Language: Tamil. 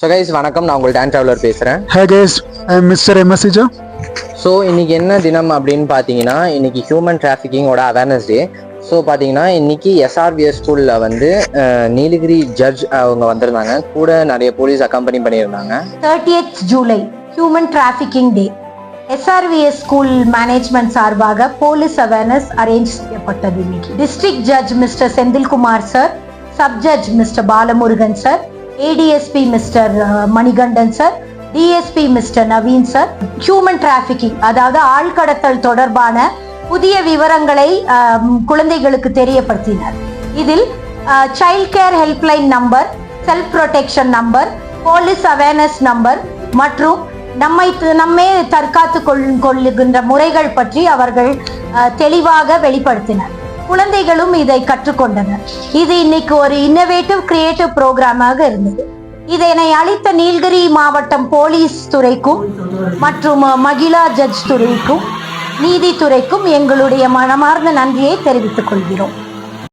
ஸோ கைஸ் வணக்கம், நான் உங்கள் டான் ட்ராவலர் பேசுகிறேன். Hi guys, I'm Mr. MSJ. So இன்றைக்கி என்ன தினம் அப்படின்னு பார்த்தீங்கன்னா, இன்றைக்கி ஹியூமன் டிராஃபிக்கிங்கோட அவேர்னஸ் டே. ஸோ பார்த்தீங்கன்னா இன்றைக்கி எஸ்ஆர்விஎஸ் ஸ்கூலில் வந்து நீலகிரி ஜட்ஜ் அவங்க வந்திருந்தாங்க. கூட நிறைய போலீஸ் அக்கம்பெனி பண்ணியிருந்தாங்க. 30th ஜூலை ஹியூமன் டிராஃபிக்கிங் டே. எஸ்ஆர்விஎஸ் ஸ்கூல் மேனேஜ்மெண்ட் சார்பாக போலீஸ் அவேர்னஸ் அரேஞ்ச் செய்யப்பட்டது. இன்னைக்கு district judge mister Senthilkumar sir, sub judge mister Balamurugan sir, ADSP mister Manikandan sir, DSP mister Naveen sir human trafficking அதாவது ஆழ்கடத்தல் தொடர்பான புதிய விவரங்களை குழந்தைகளுக்கு தெரியப்படுத்தினர். இதில் child care helpline number, self protection number, police awareness number மற்றும் நம்மை தற்காத்து கொள்ளுகின்ற முறைகள் பற்றி அவர்கள் தெளிவாக வெளிப்படுத்தினர். குழந்தைகளும் இதை கற்றுக்கொண்டனர். இது இன்னைக்கு ஒரு இன்னோவேட்டிவ் கிரியேட்டிவ் ப்ரோக்ராமாக இருந்தது. இதனை அளித்த நீலகிரி மாவட்டம் போலீஸ் துறைக்கும் மற்றும் மகிழா ஜட்ஜ் துறைக்கும் நீதித்துறைக்கும் எங்களுடைய மனமார்ந்த நன்றியை தெரிவித்துக் கொள்கிறோம்.